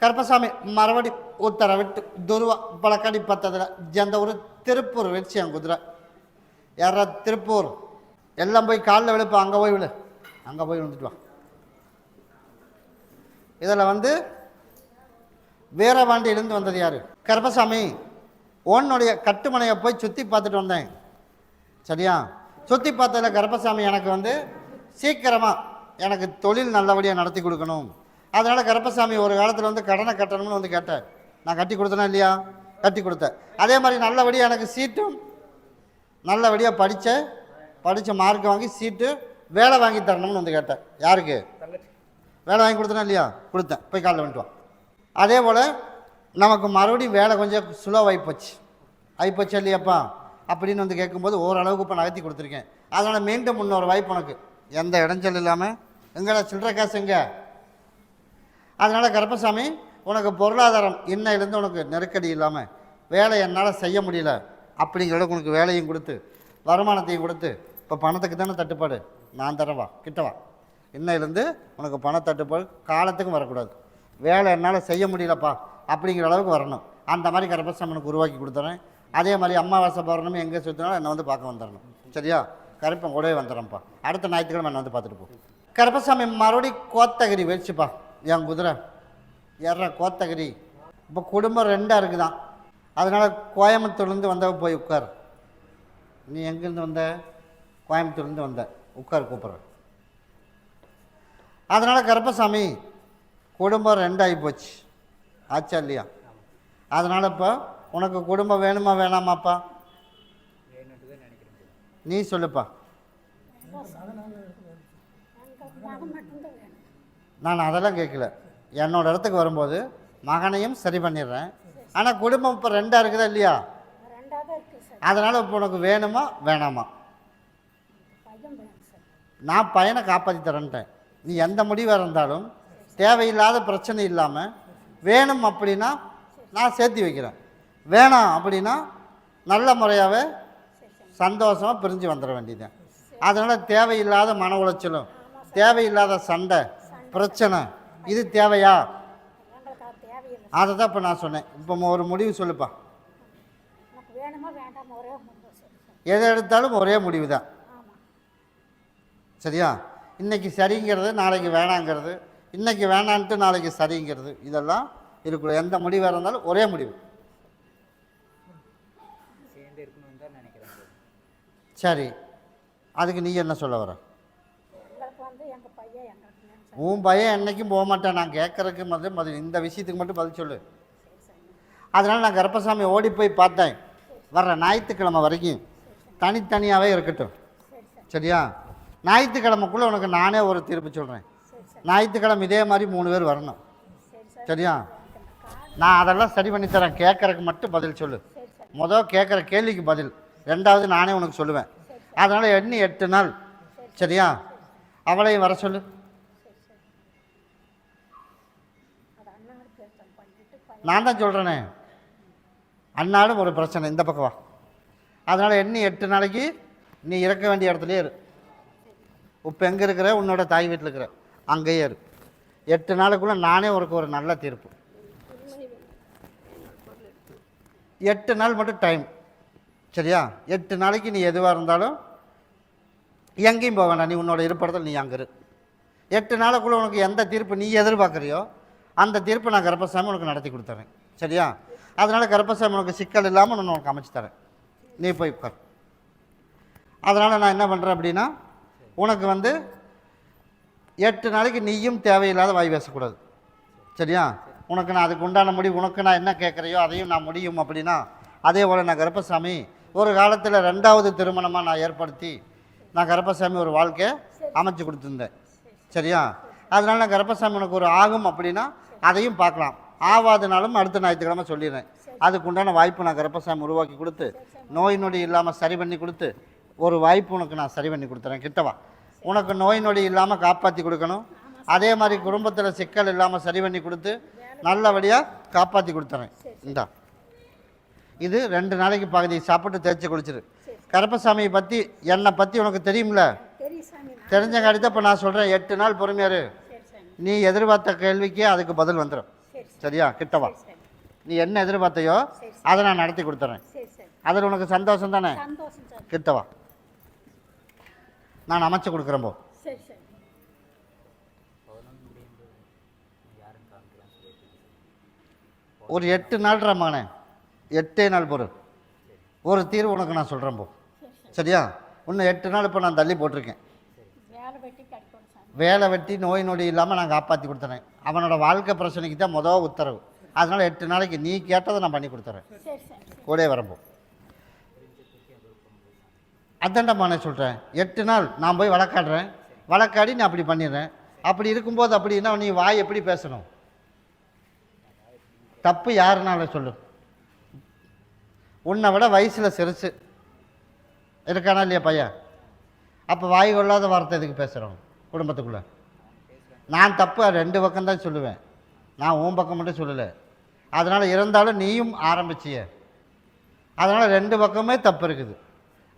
கருப்பசாமி மறுபடி உத்தரவிட்டு துருவா பழக்கடி பத்ததில் எந்த ஒரு திருப்பூர் வச்சு என் குதிரை யாரா திருப்பூர் எல்லாம் போய் காலில் விழுப்ப அங்கே போய் விழு, அங்கே போய் விழுந்துட்டு வா. இதில் வீரபாண்டியிலேருந்து வந்தது யார்? கருப்பசாமி உன்னுடைய கட்டுமனையை போய் சுற்றி பார்த்துட்டு வந்தேன். சரியா? சுற்றி பார்த்ததில் கருப்பசாமி எனக்கு சீக்கிரமாக எனக்கு தொழில் நல்லபடியாக நடத்தி கொடுக்கணும். அதனால் கருப்பசாமி ஒரு காலத்தில் கடனை கட்டணும்னு கேட்டேன். நான் கட்டி கொடுத்தேனா இல்லையா? கட்டி கொடுத்தேன். அதே மாதிரி நல்லபடியாக எனக்கு சீட்டும் நல்லபடியாக படித்த மார்க் வாங்கி சீட்டு வேலை வாங்கி தரணும்னு கேட்டேன். யாருக்கு? வேலை வாங்கி கொடுத்தேனா இல்லையா? கொடுத்தேன். போய் காலையில் வந்துட்டு வா. அதே போல் நமக்கு மறுபடியும் வேலை கொஞ்சம் சுலோவாகி போச்சு இல்லையாப்பா அப்படின்னு கேட்கும்போது ஓரளவுக்கு இப்போ நகர்த்தி கொடுத்துருக்கேன். அதனால் மீண்டும் இன்னொரு வாய்ப்பு உனக்கு, எந்த இடைஞ்சல் இல்லாமல். எங்கடா சில்லற காசு எங்கே? அதனால் கருப்பசாமி உனக்கு பொருளாதாரம் இன்னையிலேருந்து உனக்கு நெருக்கடி இல்லாமல் வேலை என்னால் செய்ய முடியல அப்படிங்கிறத உனக்கு வேலையும் கொடுத்து வருமானத்தையும் கொடுத்து, இப்போ பணத்துக்கு தானே தட்டுப்பாடு, நான் தரவா கிட்டவா. இன்னையிலேருந்து உனக்கு பண தட்டுப்பாடு காலத்துக்கும் வரக்கூடாது. வேலை என்னால் செய்ய முடியலப்பா அப்படிங்கிற அளவுக்கு வரணும். அந்த மாதிரி கருப்பசாமி உனக்கு உருவாக்கி கொடுத்துறேன். அதே மாதிரி அமாவாசை பௌர்ணமி எங்கே சுற்றினாலும் என்னை பார்க்க வந்துடணும். சரியா? கருப்பன் கூடவே வந்துடுறேன்ப்பா. அடுத்த ஞாயிற்றுக்கிழமை என்னை பார்த்துட்டு போ. கருப்பசாமி மறுபடி கோத்தகிரி வச்சுப்பா என் குதிரை ஏற கோத்தகிரி. இப்போ குடும்பம் 2 இருக்குதான். அதனால் கோயம்புத்தூர்லேருந்து வந்தவ போய் உட்கார். நீ எங்கேருந்து வந்த? கோயம்புத்தூர்லேருந்து வந்த. உட்கார், கூப்பிட்றேன். அதனால் கருப்பசாமி குடும்பம் 2 ஆகி போச்சு. ஆச்சா இல்லையா? அதனால் இப்போ உனக்கு குடும்பம் வேணுமா வேணாமாப்பா? நீ சொல்லுப்பா. நான் அதெல்லாம் கேட்கல. என்னோடய இடத்துக்கு வரும்போது மகனையும் சரி பண்ணிடுறேன். ஆனால் குடும்பம் இப்போ 2 இருக்குதா இல்லையா? அதனால் இப்போ உனக்கு வேணுமா வேணாமா? நான் பையனை காப்பாற்றி தரேன்ட்டேன். நீ எந்த முடிவாக இருந்தாலும் தேவையில்லாத பிரச்சனை இல்லாமல் வேணும் அப்படின்னா நான் சேர்த்து வைக்கிறேன். வேணாம் அப்படின்னா நல்ல முறையாகவே சந்தோஷமாக பிரிஞ்சு வந்துட வேண்டியதுதான். அதனால் தேவையில்லாத மன உளைச்சலும் தேவையில்லாத சண்டை பிரச்சனை இது தேவையா? அதை தான் இப்போ நான் சொன்னேன். இப்போ ஒரு முடிவு சொல்லுப்பா. எதை எடுத்தாலும் ஒரே முடிவு தான். சரியா? இன்றைக்கி சரிங்கிறது நாளைக்கு வேணாங்கிறது, இன்றைக்கி வேணான்ட்டு நாளைக்கு சரிங்கிறது, இதெல்லாம் இருக்கிற எந்த முடிவாக இருந்தாலும் ஒரே முடிவு. சரி, அதுக்கு நீ என்ன சொல்ல வர? உன் பையன் என்றைக்கும் போக மாட்டேன். நான் கேட்குறதுக்கு பதில் இந்த விஷயத்துக்கு மட்டும் பதில் சொல்லு. அதனால் நான் கருப்பசாமி ஓடி போய் பார்த்தேன். வர்ற ஞாயிற்றுக்கிழமை வரைக்கும் தனித்தனியாகவே இருக்கட்டும். சரியா? ஞாயிற்றுக்கிழமைக்குள்ளே உனக்கு நானே ஒரு தீர்ப்பு சொல்கிறேன். ஞாயிற்றுக்கிழமை இதே மாதிரி 3 பேர் வரணும். சரியா? நான் அதெல்லாம் சரி பண்ணித்தரேன். கேட்குறதுக்கு மட்டும் பதில் சொல்லு. முதல் கேட்குற கேள்விக்கு பதில், 2வது நானே உனக்கு சொல்லுவேன். அதனால் எண்ணி 8 நாள். சரியா? அவளையும் வர சொல்லு. நான் தான் சொல்கிறேனே, அன்னாலும் ஒரு பிரச்சனை இந்த பக்கம் வா. அதனால் எண்ணி 8 நாளைக்கு நீ இறக்க வேண்டிய இடத்துலையே இரு. இப்போ எங்கே இருக்கிற? உன்னோட தாய் வீட்டில் இருக்கிற, அங்கேயே இரு. 8 நாளுக்குள்ளே நானே உனக்கு ஒரு நல்ல தீர்ப்பு. 8 நாள் மட்டும் டைம். சரியா? 8 நாளைக்கு நீ எதுவாக இருந்தாலும் எங்கேயும் போக வேண்டாம். நீ உன்னோட இருப்பிடத்தில் நீ அங்கே இரு. 8 நாளுக்குள்ளே உனக்கு எந்த தீர்ப்பு நீ எதிர்பார்க்குறியோ அந்த தீர்ப்பை நான் கருப்பசாமி உனக்கு நடத்தி கொடுத்துறேன். சரியா? அதனால் கருப்பசாமி உனக்கு சிக்கல் இல்லாமல் நான் உனக்கு அமைச்சு தரேன். நீ போய் உட்கார். அதனால் நான் என்ன பண்ணுறேன் அப்படின்னா, உனக்கு 8 நாளைக்கு நீயும் தேவையில்லாத வாய் பேசக்கூடாது. சரியா? உனக்கு நான் அதுக்கு உண்டான முடிவு, உனக்கு நான் என்ன கேட்குறையோ அதையும் நான் முடியும் அப்படின்னா, அதே போல் நான் கருப்பசாமி ஒரு காலத்தில் 2வது திருமணமாக நான் ஏற்படுத்தி நான் கருப்பசாமி ஒரு வாழ்க்கையை அமைச்சு கொடுத்துருந்தேன். சரியா? அதனால் நான் கருப்பசாமி உனக்கு ஒரு ஆகும் அப்படின்னா அதையும் பார்க்கலாம். ஆவாதனாலும் அடுத்த ஞாயிற்றுக்கிழமை சொல்லிடுறேன். அதுக்கு உண்டான வாய்ப்பு நான் கருப்பசாமி உருவாக்கி கொடுத்து நோய் நொடி இல்லாமல் சரி பண்ணி கொடுத்து ஒரு வாய்ப்பு உனக்கு நான் சரி பண்ணி கொடுத்துறேன். கிட்டவா. உனக்கு நோய் நொடி இல்லாமல் காப்பாற்றி கொடுக்கணும். அதே மாதிரி குடும்பத்தில் சிக்கல் இல்லாமல் சரி பண்ணி கொடுத்து நல்லபடியாக காப்பாற்றி கொடுத்துறேன். இந்தா, இது 2 நாளைக்கு பகுதி சாப்பிட்டு தேய்ச்சி குளிச்சிரு. கருப்பசாமியை பற்றி என்னை பற்றி உனக்கு தெரியும்ல? தெரிஞ்சங்காட்டி தான் இப்போ நான் சொல்கிறேன். 8 நாள் பொறுமையாரு. நீ எதிர்பார்த்த கேள்விக்கே அதுக்கு பதில் வந்துடும். சரியா? கிட்டவா. சரி நீ என்ன எதிர்பார்த்தையோ சரி அதை நான் நடத்தி கொடுத்துறேன். சரி சரி அதில் உனக்கு சந்தோஷம் தானே? சந்தோஷம் சார். கிட்டவா, நான் அமைச்சு கொடுக்குறேன் போ. சரி சரி ஒரு 8 நாள்ற மகனே, 8 நாள் பொருள் ஒரு தீர்வு உனக்கு நான் சொல்கிறேன் போ. சரியா? இன்னும் 8 நாள் இப்போ நான் தள்ளி போட்டிருக்கேன். வேலை வெட்டி கிடைக்கணும் சார். வேலை வெட்டி நோய் நொடி இல்லாமல் நான் காப்பாற்றி கொடுத்துறேன். அவனோட வாழ்க்கை பிரச்சனைக்கு தான் மொதல் உத்தரவு. அதனால் 8 நாளைக்கு நீ கேட்டதை நான் பண்ணி கொடுத்துறேன். சரி சரி கூட வரம்போ. அதான்டா மகனே சொல்கிறேன். 8 நாள் நான் போய் வழக்காடுறேன், வழக்காடி நான் அப்படி பண்ணிடுறேன். அப்படி இருக்கும்போது அப்படின்னா நீ வாய் எப்படி பேசணும்? தப்பு யாருனால சொல்லு? உன்னை விட வயசில் சிறுசு இருக்கானா இல்லையா பையன்? அப்போ வாய் கொள்ளாத வார்த்தை எதுக்கு பேசுகிறோம் குடும்பத்துக்குள்ளே? நான் தப்பு 2 பக்கம்தான் சொல்லுவேன், நான் உன் பக்கம் மட்டும் சொல்லலை. அதனால் இருந்தாலும் நீயும் ஆரம்பிச்சிய, அதனால் 2 பக்கமே தப்பு இருக்குது.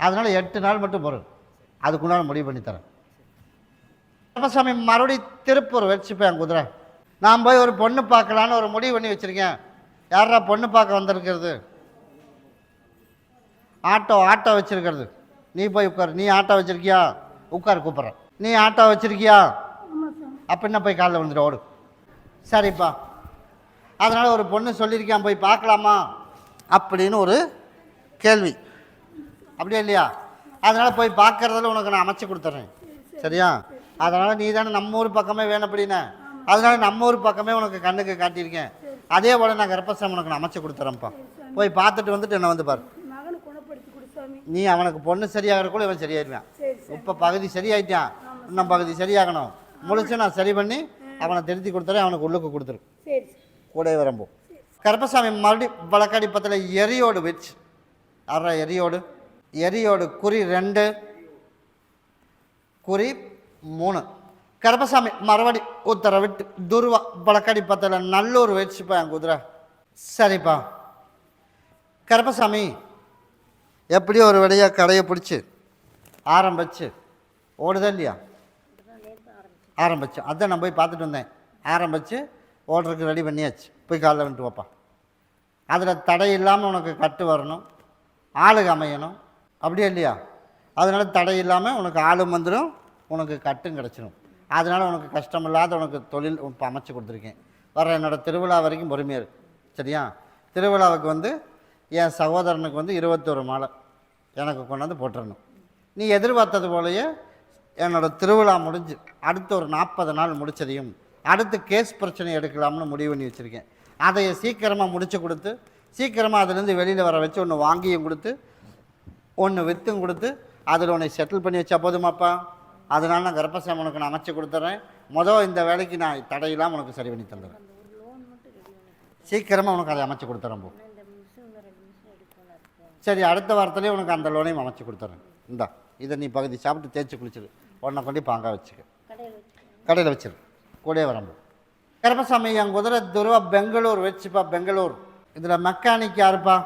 அதனால் 8 நாள் மட்டும் பொருள், அதுக்குள்ளார முடிவு பண்ணித்தரேன். ராமசாமி மறுபடியும் திருப்பூர் வச்சுப்பேன் குதிரை. நான் போய் ஒரு பொண்ணு பார்க்கலான்னு ஒரு முடிவு பண்ணி வச்சுருக்கேன். யாரா பொண்ணு பார்க்க வந்திருக்கிறது? ஆட்டோ வச்சுருக்கிறது. நீ போய் உட்கார். நீ ஆட்டோ வச்சுருக்கியா? உட்கார், கூப்பிட்றேன். நீ ஆட்டோ வச்சுருக்கியா? அப்படின்னா போய் காலைல வந்துட்டு ஓடு. சரிப்பா. அதனால் ஒரு பொண்ணு சொல்லியிருக்கான், போய் பார்க்கலாமா அப்படின்னு ஒரு கேள்வி, அப்படியே இல்லையா? அதனால் போய் பார்க்குறதில் உனக்கு நான் அமைச்சு கொடுத்துட்றேன். சரியா? அதனால் நீ தானே நம்ம ஊர் பக்கமே வேணும் அப்படின்னா, அதனால் நம்ம ஊர் பக்கமே உனக்கு கண்ணுக்கு காட்டியிருக்கேன். அதே போல் நான் கர்ப்பசாமி உனக்கு நான் அமைச்சு கொடுத்துறேன்ப்பா. போய் பார்த்துட்டு வந்துட்டு என்னை வந்து பாரு. நீ அவனுக்கு பொண்ணு சரியாகிறக்குள்ள இவன் சரியாயிருவான். இப்போ பகுதி சரியாயிட்டான், இன்னும் பகுதி சரியாகணும். முழிச்சு நான் சரி பண்ணி அவனை திருத்தி கொடுத்துறேன். அவனுக்கு உள்ளுக்கு கொடுத்துரு. கூட வரம்போ. கர்ப்பசாமி மறுபடியும் வழக்காடி பத்தில் எரியோடு வச்சு அற எரியோடு குறி 2 குறி 3. கர்ப்பசாமி மறுபடி உத்தரவிட்டு துருவா வழக்காடி பத்தில் நல்லூர் வச்சுப்பா என் குதிரை. சரிப்பா. கர்ப்பசாமி எப்படியோ ஒரு வழியாக கடையை பிடிச்சி ஆரம்பிச்சு ஓடுதா இல்லையா? ஆரம்பிச்சு அதான் நான் போய் பார்த்துட்டு வந்தேன். ஆரம்பித்து ஓடுறதுக்கு ரெடி பண்ணியாச்சு. போய் காலைல வந்துட்டு வைப்பா. அதில் தடை இல்லாமல் உனக்கு கட்டு வரணும், ஆளுக்கு அமையணும், அப்படியே இல்லையா? அதனால் தடை இல்லாமல் உனக்கு ஆளும் வந்துடும், உனக்கு கட்டும் கிடச்சிடும். அதனால் உனக்கு கஷ்டம் இல்லாத உனக்கு தொழில் இப்போ அமைச்சு கொடுத்துருக்கேன். வர என்னோடய திருவிழா வரைக்கும் பொறுமையாக இருக்கு. சரியா? திருவிழாவுக்கு வந்து என் சகோதரனுக்கு வந்து 21 மாலை எனக்கு கொண்டாந்து போட்டுறணும். நீ எதிர்பார்த்தது போலயே என்னோடய திருவிழா முடிஞ்சு அடுத்த ஒரு 40 நாள் முடித்ததையும் அடுத்து கேஸ் பிரச்சனை எடுக்கலாம்னு முடிவு பண்ணி வச்சுருக்கேன். அதை சீக்கிரமாக முடித்து கொடுத்து சீக்கிரமாக அதுலேருந்து வெளியில் வர வச்சு ஒன்று வாங்கியும் கொடுத்து ஒன்று விற்றும் கொடுத்து அதில் உன்னை செட்டில் பண்ணி வச்சா போதுமாப்பா. அதனால நான் கர்ப்பசாமி உனக்கு நான் அமைச்சு கொடுத்துட்றேன். இந்த வேலைக்கு நான் தடையில்லாமல் உனக்கு சரி பண்ணி தந்துடுறேன். சீக்கிரமாக உனக்கு அதை அமைச்சு கொடுத்துறேன் போ. சரி, அடுத்த வாரத்துலேயே உனக்கு அந்த லோனையும் அமைச்சு கொடுத்துட்றேன். இந்தா இதை நீ பகுதி சாப்பிட்டு தேய்ச்சி குளிச்சிடு. உடனே கொண்டு பாங்கா வச்சுக்க, கடையில் வச்சிரு. கூட வரம்போ. கர்ப்பசாமி என் குதிரை துருவா பெங்களூர் வச்சுப்பா. பெங்களூர் இதில் மெக்கானிக் யாருப்பா?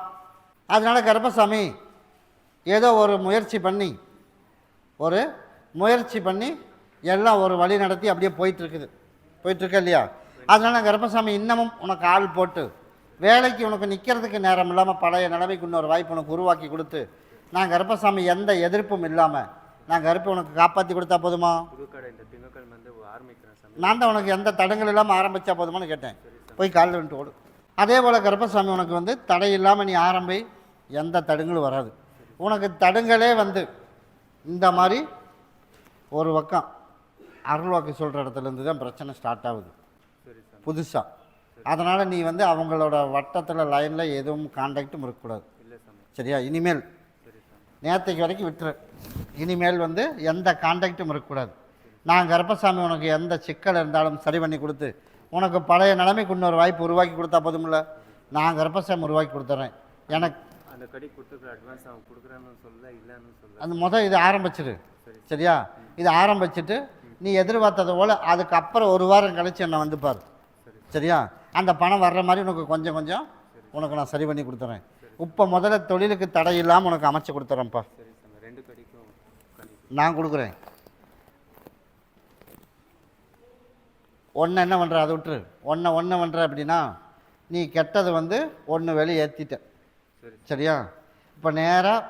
அதனால கர்ப்பசாமி ஏதோ ஒரு முயற்சி பண்ணி எல்லாம் ஒரு வழி நடத்தி அப்படியே போயிட்டுருக்க இல்லையா? அதனால கர்ப்பசாமி இன்னமும் உனக்கு ஆள் போட்டு வேலைக்கு உனக்கு நிற்கிறதுக்கு நேரம் இல்லாமல் பழைய நிலைமைக்கு இன்னொரு வாய்ப்பு உனக்கு உருவாக்கி கொடுத்து நான் கர்ப்பசாமி எந்த எதிர்ப்பும் இல்லாமல் நான் கருப்பை உனக்கு காப்பாற்றி கொடுத்தா போதுமா? நான் தான் உனக்கு எந்த தடங்கள் இல்லாமல் ஆரம்பித்தா போதுமான்னு கேட்டேன். போய் காலில் வந்துட்டு ஓடு. அதே போல் கர்ப்பசாமி உனக்கு வந்து தடை இல்லாமல் நீ ஆரம்பி, எந்த தடுங்களும் வராது. உனக்கு தடுங்களே வந்து இந்த மாதிரி ஒரு பக்கம் அருள்வாக்கு சொல்கிற இடத்துலேருந்து தான் பிரச்சனை ஸ்டார்ட் ஆகுது புதுசாக. அதனால் நீ வந்து அவங்களோட வட்டத்தில் லைனில் எதுவும் கான்டாக்டும் இருக்கக்கூடாது. சரியா? இனிமேல் நேற்றுக்கு வரைக்கும் விட்டுரு. இனிமேல் வந்து எந்த கான்டாக்டும் இருக்கக்கூடாது. நான் கர்ப்பசாமி உனக்கு எந்த சிக்கல் இருந்தாலும் சரி பண்ணி கொடுத்து உனக்கு பழைய நிலைமைக்கு இன்னொரு வாய்ப்பு உருவாக்கி கொடுத்தா போதுமில்ல. நான் கர்ப்பசாமி உருவாக்கி கொடுத்துட்றேன். எனக்கு அந்த கடி கொடுத்துருக்குற அட்வான்ஸ் அவன் கொடுக்குறான்னு சொல்ல இல்லைன்னு சொல்ல அந்த இதை ஆரம்பிச்சிடு. சரியா? இதை ஆரம்பிச்சுட்டு நீ எதிர்பார்த்தது போல் அதுக்கப்புறம் ஒரு வாரம் கழிச்சு என்னை வந்து பாரு. சரியா? அந்த பணம் வர்ற மாதிரி உனக்கு கொஞ்சம் கொஞ்சம் உனக்கு நான் சரி பண்ணி கொடுத்துறேன். இப்போ முதல்ல தொழிலுக்கு தடை இல்லாமல் உனக்கு அமைச்சு கொடுத்துறேன்ப்பா. நான் கொடுக்குறேன். ஒன்று என்ன பண்ணுற அதை விட்டுரு. ஒன்று பண்ணுற அப்படின்னா நீ கெட்டது வந்து ஒன்று வெளியே ஏற்றிட்ட. சரியா? இப்போ நேராக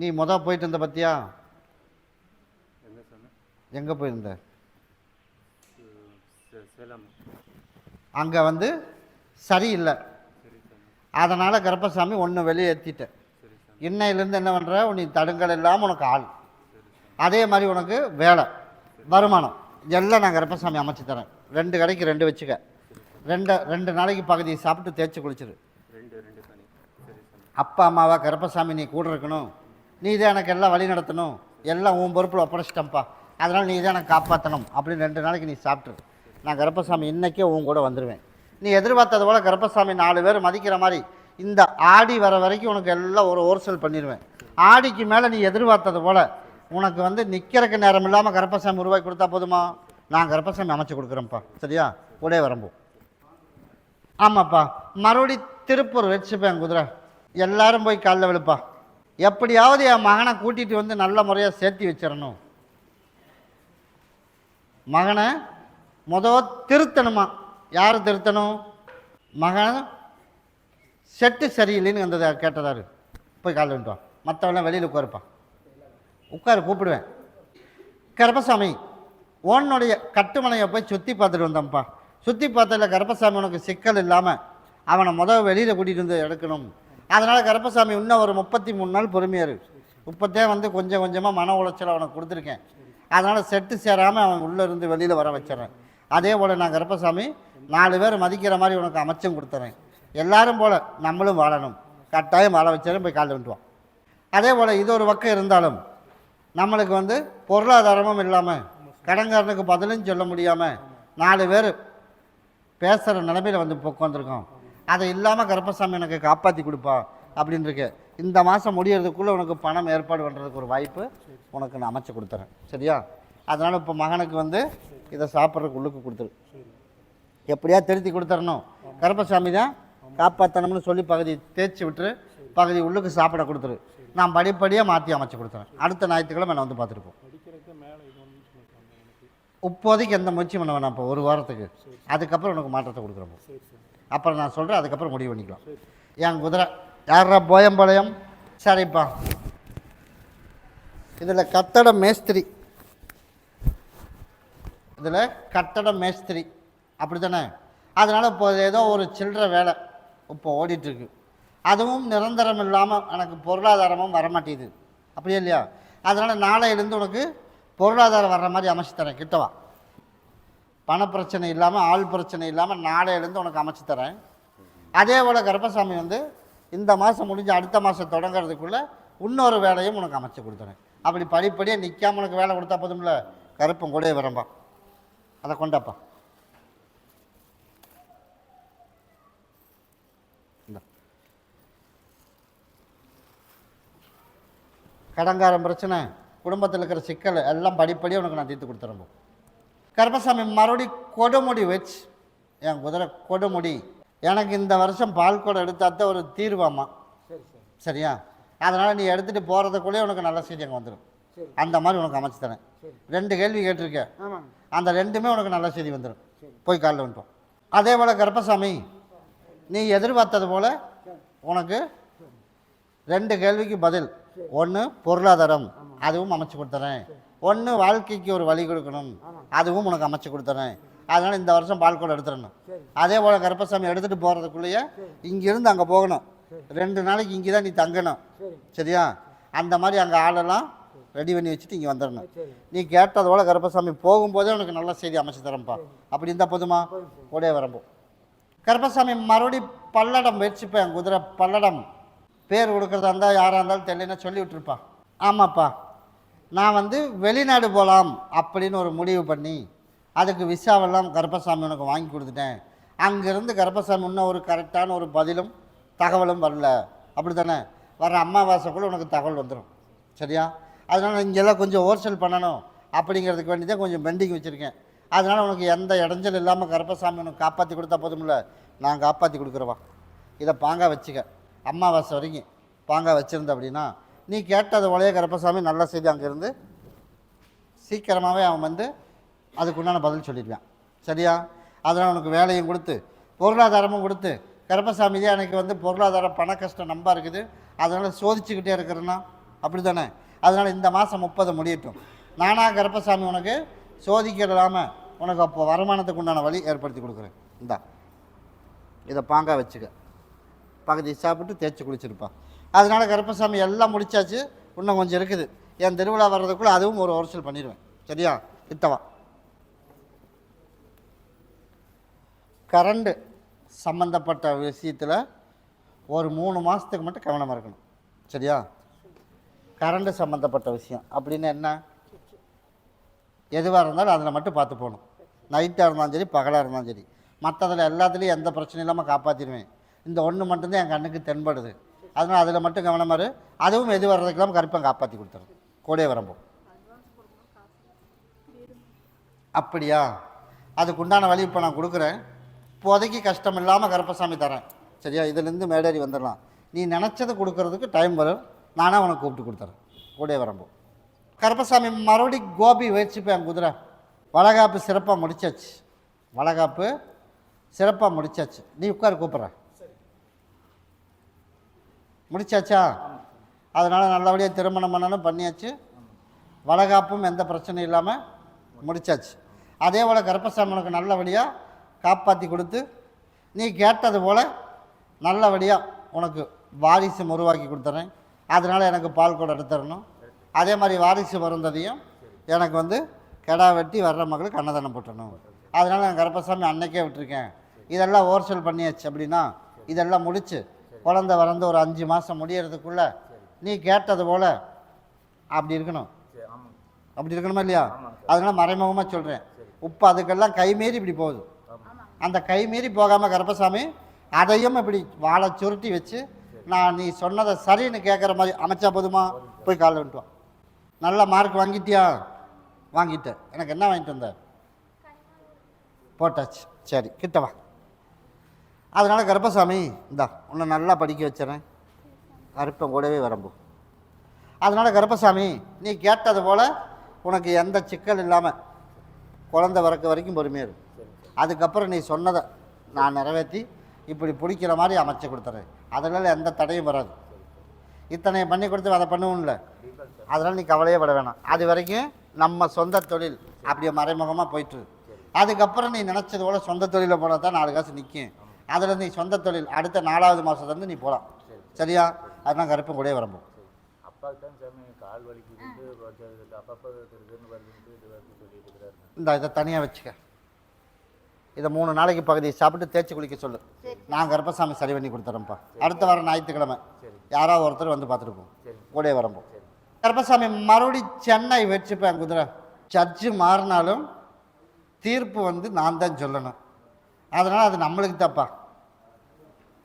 நீ போயிட்டு இருந்த பத்தியா? எங்கே போயிருந்த? அங்கே வந்து சரியில்லை, அதனால் கருப்பசாமி ஒன்று வெளியே ஏற்றிட்ட. இன்னையிலேருந்து என்ன பண்ணுற, நீ தடுங்கல் இல்லாமல் உனக்கு ஆள், அதே மாதிரி உனக்கு வேலை, வருமானம் எல்லாம் நான் கருப்பசாமி அமைச்சு தரேன். 2 கடைக்கு 2 வச்சுக்க. 2 நாளைக்கு பகுதியை சாப்பிட்டு தேய்ச்சி குளிச்சிரு. அப்பா அம்மாவா கருப்பசாமி நீ கூட இருக்கணும், நீ தான் எனக்கு எல்லாம் வழி நடத்தணும், எல்லாம் உன் பொறுப்பில் ஒப்படைச்சிட்டம்பா, அதனால் நீ தான் எனக்கு காப்பாற்றணும் அப்படின்னு 2 நாளைக்கு நீ சாப்பிட்ரு. நான் கருப்பசாமி இன்றைக்கே உன் கூட வந்துடுவேன். நீ எதிர்பார்த்தது போல் கருப்பசாமி 4 பேர் மதிக்கிற மாதிரி இந்த ஆடி வர வரைக்கும் உனக்கு எல்லாம் ஒரு ஓர்சல் பண்ணிடுவேன். ஆடிக்கு மேலே நீ எதிர்பார்த்தது போல் உனக்கு வந்து நிற்கிறக்கு நேரம் இல்லாமல் கருப்பசாமி உருவாக்கி கொடுத்தா போதுமா? நான் கருப்பசாமி அமைச்சு கொடுக்குறேன்ப்பா. சரியா? கூட வரம்போ. ஆமாப்பா, மறுபடி திருப்பூர் வச்சுப்பேன் குதிரை. எல்லாரும் போய் காலில் விழுப்பா. எப்படியாவது என் மகனை கூட்டிகிட்டு வந்து நல்ல முறையாக சேர்த்தி வச்சிடணும். மகனை திருத்தணுமா? யார் திருத்தணும்? மகன் செட்டு சரியில்லைன்னு வந்தது கேட்டதாரு. போய் காலில் விட்டுவான். மற்றவெல்லாம் வெளியில் உட்காருப்பா. உட்காரு, கூப்பிடுவேன். கருப்பசாமி உன்னுடைய கட்டுமனையை போய் சுற்றி பார்த்துட்டு வந்தோம்ப்பா. சுற்றி பார்த்ததில் கருப்பசாமி உனக்கு சிக்கல் இல்லாமல் அவனை வெளியில் கூட்டிகிட்டு வந்து எடுக்கணும். அதனால் கருப்பசாமி இன்னும் ஒரு 33 நாள் பொறுமையாரு. இப்போத்தே வந்து கொஞ்சம் கொஞ்சமாக மன உளைச்சல் அவனுக்கு கொடுத்துருக்கேன். அதனால் செட்டு சேராமல் அவன் உள்ளே இருந்து வெளியில் வர வச்சிடறேன். அதே போல் நான் கருப்பசாமி 4 பேர் மதிக்கிற மாதிரி உனக்கு அமைச்சும் கொடுத்துறேன். எல்லாரும் போல் நம்மளும் வாழணும். கட்டாயம் வாழ வச்சாலும் போய் காலில் விட்டுவான். அதே போல் இது ஒரு பக்கம் இருந்தாலும் நம்மளுக்கு வந்து பொருளாதாரமும் இல்லாமல் கடன்காரனுக்கு பதிலும் சொல்ல முடியாமல் 4 பேர் பேசுகிற நிலைமையில் வந்து உட்காந்துருக்கோம். அதை இல்லாமல் கருப்பசாமி எனக்கு காப்பாற்றி கொடுப்பா அப்படின்னு இருக்கு. இந்த மாதம் முடியறதுக்குள்ளே உனக்கு பணம் ஏற்பாடு பண்ணுறதுக்கு ஒரு வாய்ப்பு உனக்கு நான் அமைச்சு கொடுத்துறேன். சரியா? அதனால் இப்போ மகனுக்கு வந்து இதை சாப்பிட்றதுக்கு உள்ளுக்கு கொடுத்துரு. எப்படியா திருத்தி கொடுத்துடணும். கருப்பசாமி தான் காப்பாற்றணும்னு சொல்லி பகுதி தேய்ச்சி விட்டுரு, பகுதி உள்ளுக்கு சாப்பிட கொடுத்துரு. நான் படிப்படியாக மாற்றி அமைச்சு கொடுத்துறேன். அடுத்த ஞாயிற்றுக்கிழமை நான் வந்து பார்த்துருப்போம். இப்போதைக்கு எந்த முயற்சி பண்ண வேணாம். இப்போ 1 வாரத்துக்கு, அதுக்கப்புறம் உனக்கு மாற்றத்தை கொடுக்குறப்போ அப்புறம் நான் சொல்கிறேன். அதுக்கப்புறம் முடிவு பண்ணிக்கலாம். என் குதிரை யாரா? போயம்பாளையம். சரிப்பா, இதில் கட்டட மேஸ்திரி, இதில் கட்டட மேஸ்திரி அப்படி தானே? அதனால் இப்போ ஏதோ ஒரு சில்லற வேலை இப்போ ஓடிட்டுருக்கு. அதுவும் நிரந்தரம் இல்லாமல் எனக்கு பொருளாதாரமும் வரமாட்டேது. அப்படியே இல்லையா? அதனால் நாளையிலேருந்து உனக்கு பொருளாதாரம் வர்ற மாதிரி அமைச்சு தரேன். கிட்டவா, பணப்பிரச்சனை இல்லாமல் ஆள் பிரச்சனை இல்லாமல் நாளையிலேருந்து உனக்கு அமைச்சு தரேன். அதே போல் கருப்பசாமி வந்து இந்த மாதம் முடிஞ்சு அடுத்த மாதம் தொடங்கிறதுக்குள்ளே இன்னொரு வேலையும் உனக்கு அமைச்சு கொடுத்துறேன். அப்படி படிப்படியாக நிற்காம உனக்கு வேலை கொடுத்தா போதும்ல. கருப்பம் கூட வரம்பா, அதை கொண்டாப்பா. கடங்காரம் பிரச்சனை, குடும்பத்தில் இருக்கிற சிக்கல் எல்லாம் படிப்படியாக உனக்கு நான் தீர்த்து கொடுத்துறேன். கருப்பசாமி மறுபடி கொடுமுடி வச்சு, என் குதிரை கொடுமுடி எனக்கு இந்த வருஷம் பால் குடம் எடுத்தாத்தான் ஒரு தீர்வாம்மா. சரியா? அதனால் நீ எடுத்துகிட்டு போகிறதுக்குள்ளே உனக்கு நல்ல செய்தி அங்கே வந்துடும். அந்த மாதிரி உனக்கு அமைச்சு தரேன். 2 கேள்வி கேட்டிருக்கேன், அந்த 2மே உனக்கு நல்ல செய்தி வந்துடும். போய் காலில் வந்துட்டோம். அதே போல் கருப்பசாமி நீ எதிர்பார்த்தது போல் உனக்கு 2 கேள்விக்கு பதில். 1 பொருளாதாரம், அதுவும் அமைச்சு கொடுத்துறேன். 1 வாழ்க்கைக்கு ஒரு வழி கொடுக்கணும், அதுவும் உனக்கு அமைச்சு கொடுத்துறேன். அதனால் இந்த வருஷம் பால் கூட எடுத்துடணும். அதே போல் கருப்பசாமி எடுத்துகிட்டு போகிறதுக்குள்ளேயே இங்கேருந்து அங்கே போகணும். 2 நாளைக்கு இங்கே தான் நீ தங்கணும். சரியா? அந்த மாதிரி அங்கே ஆளெல்லாம் ரெடி பண்ணி வச்சுட்டு இங்கே வந்துடணும். நீ கேட்டதோட கருப்பசாமி போகும்போதே உனக்கு நல்ல செய்தி அமைச்சு தரேன்ப்பா. அப்படி இருந்தால் போதுமா? கூட வரம்போ. கருப்பசாமி மறுபடி பல்லடம் வச்சுப்பேன். குதிரை பல்லடம் பேர் கொடுக்குறதா இருந்தால் யாராக இருந்தாலும் தெரியலன்னா சொல்லி விட்டுருப்பா. ஆமாப்பா, நான் வந்து வெளிநாடு போகலாம் அப்படின்னு ஒரு முடிவு பண்ணி அதுக்கு விசாவெல்லாம் கருப்பசாமி உனக்கு வாங்கி கொடுத்துட்டேன். அங்கேருந்து கருப்பசாமி இன்னும் ஒரு கரெக்டான ஒரு பதிலும் தகவலும் வரல. அப்படி தானே? வர அமாவாசைக்குள்ளே உனக்கு தகவல் வந்துடும். சரியா? அதனால் இங்கெல்லாம் கொஞ்சம் ஓர்சல் பண்ணணும் அப்படிங்கிறதுக்கு வேண்டி தான் கொஞ்சம் பெண்டிங் வச்சுருக்கேன். அதனால் உனக்கு எந்த இடைஞ்சல் இல்லாமல் கருப்பசாமி உனக்கு காப்பாற்றி கொடுத்தா போதும்ல. நான் காப்பாற்றி கொடுக்குறவா. இதை பாங்காக வச்சுக்க. அமாவாசை வரைக்கும் பாங்காக வச்சுருந்த அப்படின்னா நீ கேட்டது போலயே கருப்பசாமி நல்ல செய்தி அங்கேருந்து சீக்கிரமாகவே அவன் வந்து அதுக்குண்டான பதில் சொல்லிடுவான். சரியா? அதனால் உனக்கு வேலையும் கொடுத்து பொருளாதாரமும் கொடுத்து கருப்பசாமி தான் எனக்கு வந்து பொருளாதார பண கஷ்டம் ரொம்ப இருக்குது, அதனால் சோதிச்சுக்கிட்டே இருக்கிறேன்னா அப்படி தானே? அதனால் இந்த மாதம் 30 முடியட்டும். நானாக கருப்பசாமி உனக்கு சோதிக்கிடாமல் உனக்கு அப்போ வருமானத்துக்கு உண்டான வழி ஏற்படுத்தி கொடுக்குறேன். இந்தா இதை பாங்கா வச்சுக்க, பகுதி சாப்பிட்டு தேய்ச்சி குளிச்சிருப்பான். அதனால் கருப்பசாமி எல்லாம் முடிச்சாச்சு, இன்னும் கொஞ்சம் இருக்குது. என் திருவிழா வர்றதுக்குள்ளே அதுவும் ஒரு வருஷம் பண்ணிடுவேன். சரியா? இத்தவா கரண்டு சம்மந்தப்பட்ட விஷயத்தில் ஒரு 3 மாதத்துக்கு மட்டும் கவனமாக இருக்கணும். சரியா? கரண்டு சம்மந்தப்பட்ட விஷயம் அப்படின்னு என்ன, எதுவாக இருந்தாலும் அதில் மட்டும் பார்த்து போகணும். நைட்டாக இருந்தாலும் சரி, பகலாக இருந்தாலும் சரி. மற்றதில் எல்லாத்துலேயும் எந்த பிரச்சனையும் இல்லாமல் காப்பாற்றிடுவேன். இந்த ஒன்று மட்டும்தான் என் கண்ணுக்கு தென்படுது, அதனால் அதில் மட்டும் கவனமாக இரு. அதுவும் எது வர்றதுக்கு இல்லாமல் கருப்பை காப்பாற்றி கொடுத்துரும். கூடே வரம்போ அப்படியா? அதுக்கு உண்டான வழி இப்போ நான் கொடுக்குறேன். இப்போதைக்கு கஷ்டம் இல்லாமல் கருப்பசாமி தரேன். சரியா? இதுலேருந்து மேடேறி வந்துடலாம். நீ நினச்சதை கொடுக்கறதுக்கு டைம் வரும், நானாக உனக்கு கூப்பிட்டு கொடுத்துறேன். கூடே வரம்போ கருப்பசாமி மறுபடி கோபி வச்சுப்பேன். குதிரை வளகாப்பு சிறப்பாக முடிச்சாச்சு. வளகாப்பு சிறப்பாக முடிச்சாச்சு. நீ உட்கார், கூப்பிட்ற. முடிச்சாச்சா? அதனால் நல்லபடியாக திருமணம் பண்ணணும், பண்ணியாச்சு. வளகாப்பும் எந்த பிரச்சனையும் இல்லாமல் முடிச்சாச்சு. அதே போல் கருப்பசாமி உனக்கு நல்லபடியாக காப்பாற்றி கொடுத்து நீ கேட்டது போல் நல்லபடியாக உனக்கு வாரிசு உருவாக்கி கொடுத்துறேன். அதனால் எனக்கு பால் கூட எடுத்துடணும். அதே மாதிரி வாரிசு பிறந்ததையும் எனக்கு வந்து கெடா வெட்டி வர்ற மகளுக்கு அன்னதானம் போட்டணும். அதனால் நான் கருப்பசாமி அன்னைக்கே விட்டுருக்கேன். இதெல்லாம் ஓவர்சேல் பண்ணியாச்சு. அப்படின்னா இதெல்லாம் முடித்து குழந்தை வளர்ந்து ஒரு 5 மாதம் முடியறதுக்குள்ளே நீ கேட்டது போல் அப்படி இருக்கணும். அப்படி இருக்கணுமா இல்லையா? அதனால் மறைமுகமாக சொல்கிறேன். இப்போ அதுக்கெல்லாம் கைமீறி இப்படி போகுது. அந்த கைமீறி போகாமல் கருப்பசாமி அதையும் இப்படி வாழை சுருட்டி வச்சு நான் நீ சொன்னதை சரின்னு கேட்குற மாதிரி அமைச்சா போதுமா? போய் காலைல விட்டுவான். நல்ல மார்க் வாங்கிட்டியா? வாங்கிட்டேன். எனக்கு என்ன வாங்கிட்டு வந்த? போட்டாச்சு. சரி, கிட்டவா. அதனால் கருப்பசாமி இந்தா உன்னை நல்லா படிக்க வச்சுறேன். கருப்பம் கூடவே வரம்போ. அதனால் கருப்பசாமி நீ கேட்டது போல் உனக்கு எந்த சிக்கல் இல்லாமல் குழந்தை வரக்க வரைக்கும் பொறுமையாக இருக்கும். அதுக்கப்புறம் நீ சொன்னதை நான் நிறைவேற்றி இப்படி பிடிக்கிற மாதிரி அமைச்சு கொடுத்துறேன். அதனால் எந்த தடையும் வராது. இத்தனை பண்ணி கொடுத்து அதை பண்ணுவோம்ல, அதனால் நீ கவலையே பட வேணாம். அது வரைக்கும் நம்ம சொந்த தொழில் அப்படியே மறைமுகமாக போயிட்டு, அதுக்கப்புறம் நீ நினச்சது போல் சொந்த தொழிலில் போனால் தான் 4 காசு நிற்கும். அதில் நீ சொந்த தொழில் அடுத்த 4வது மாதத்துலேருந்து நீ போகலாம். சரியா? அதனால் கருப்பும் கூடயே வரம்போ. இந்த இதை தனியாக வச்சுக்க. இதை 3 நாளைக்கு பகுதியை சாப்பிட்டு தேய்ச்சி குளிக்க சொல்லு. நான் கருப்பசாமி சரி பண்ணி கொடுத்துறேன்ப்பா. அடுத்த வாரம் ஞாயிற்றுக்கிழமை யாராவது ஒருத்தர் வந்து பார்த்துட்டு போவோம். கூடயே வரம்போ. கருப்பசாமி மறுபடி சென்னை வச்சுப்பேன். குதிரை சர்ச்சு மாறினாலும் தீர்ப்பு வந்து நான் தான் சொல்லணும். அதனால் அது நம்மளுக்கு தான்ப்பா,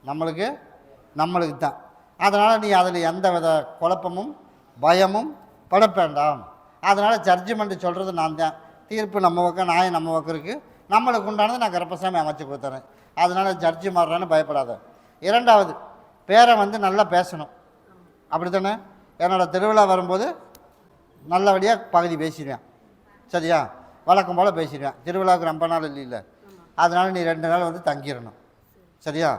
நம்மளுக்கு தான். அதனால் நீ அதில் எந்த வித குழப்பமும் பயமும் பட வேண்டாம். அதனால் ஜட்ஜ்மெண்ட்டு சொல்கிறது நான் தான். தீர்ப்பு நம்ம பக்கம், நியாயம் நம்ம பக்கம் இருக்குது. நம்மளுக்கு உண்டானது நான் கருப்பசாமி அமைச்சு கொடுத்துறேன். அதனால் ஜட்ஜு மாறுறான்னு பயப்படாத. 2வது பேரை வந்து நல்லா பேசணும். அப்படி தானே? என்னோடய திருவிழா வரும்போது நல்லபடியாக பகுதி பேசிடுவேன். சரியா? வழக்கம் போல் பேசிடுவேன். திருவிழாவுக்கு ரொம்ப நாள் இல்லை, அதனால் நீ 2 நாள் வந்து தங்கிடணும். சரியா?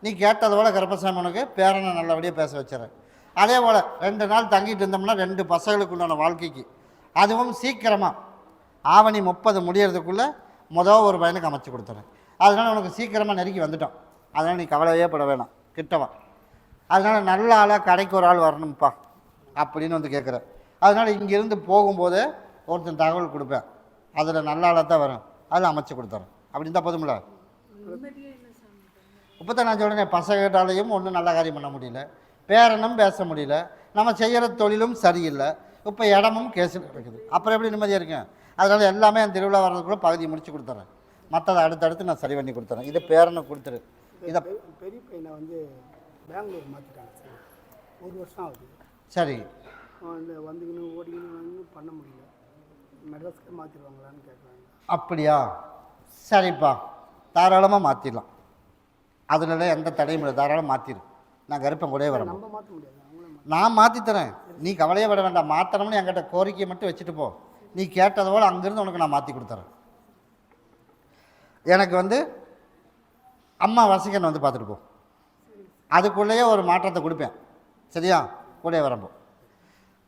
நீ கேட்டது போல் கருப்பசாமி உனக்கு பேரனை நல்லபடியாக பேச வச்சுறேன். அதே போல் 2 நாள் தங்கிட்டு இருந்தோம்னா 2 பசங்களுக்கு உண்டான வாழ்க்கைக்கு, அதுவும் சீக்கிரமாக ஆவணி 30 முடியறதுக்குள்ளே ஒரு பையனுக்கு அமைச்சு கொடுத்துறேன். அதனால் உனக்கு சீக்கிரமாக நெருக்கி வந்துட்டோம். அதனால் நீ கவலையே பட வேணாம். கிட்டவா. அதனால் நல்ல ஆளாக கடைக்கு ஒரு ஆள் வரணும்ப்பா அப்படின்னு வந்து கேட்குறேன். அதனால் இங்கேருந்து போகும்போதே ஒருத்தன் தகவல் கொடுப்பேன். அதில் நல்ல ஆளாக தான் வரும். அதில் அமைச்சு கொடுத்துறேன். அப்படி இருந்தால் போதும்ல? இப்போ தான் நான் சொல்கிறேன், பசங்களாலையும் ஒன்றும் நல்ல காரியம் பண்ண முடியல, பேரனும் பேச முடியல, நம்ம செய்கிற தொழிலும் சரியில்லை, இப்போ இடமும் கேஸில் இருக்குது. அப்புறம் எப்படி நிம்மதியாக இருக்கேன்? அதனால் எல்லாமே அந்த திருவிழா வர்றதுக்குள்ளே பகுதியை முடிச்சு கொடுத்துறேன். மற்றதை அடுத்தடுத்து நான் சரி பண்ணி கொடுத்துறேன். இதை பேரனை கொடுத்துரு. இதை பெரிய பையனை வந்து பெங்களூர் மாற்றிட்டாங்க சார். 1 வருஷம் ஆகுது. சரி. அந்த வந்துக்கணும் ஓடிக்கணும் பண்ண முடியல. மெட்ராஸ்க்கு மாற்றிடுவாங்களான்னு கேட்குறாங்க. அப்படியா? சரிப்பா, தாராளமாக மாற்றிடலாம். அதில் எந்த தடையும் இல்லை. தாராளமாக மாற்றிடு. நான் கருப்பன் கூடவே வரேன். நம்ம மாற்ற முடியாது, நான் மாற்றித்தரேன். நீ கவலையே விட வேண்டாம். மாற்றணும்னு என்கிட்ட கோரிக்கையை மட்டும் வச்சுட்டு போ. நீ கேட்டதை போல் அங்கேருந்து உனக்கு நான் மாற்றி கொடுத்துறேன். எனக்கு வந்து அம்மா வசிக்கன்னு வந்து பார்த்துட்டு போ. அதுக்குள்ளேயே ஒரு மாற்றத்தை கொடுப்பேன். சரியா? கூட வரம்போ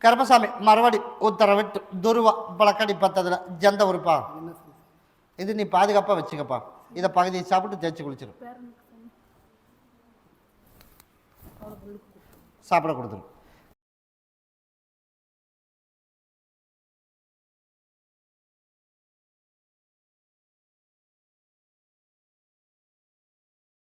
கருப்பசாமி மறுபடி உத்தரவிட்டு துருவா பழக்கடி பத்ததில் ஜந்த உறுப்பா என்ன சாமி? இது நீ பாதுகாப்பாக வச்சுக்கப்பா. இதை பகுதியை சாப்பிட்டு தேய்ச்சி குளிச்சிடும். சாப்பிட கொடுத்துரும்.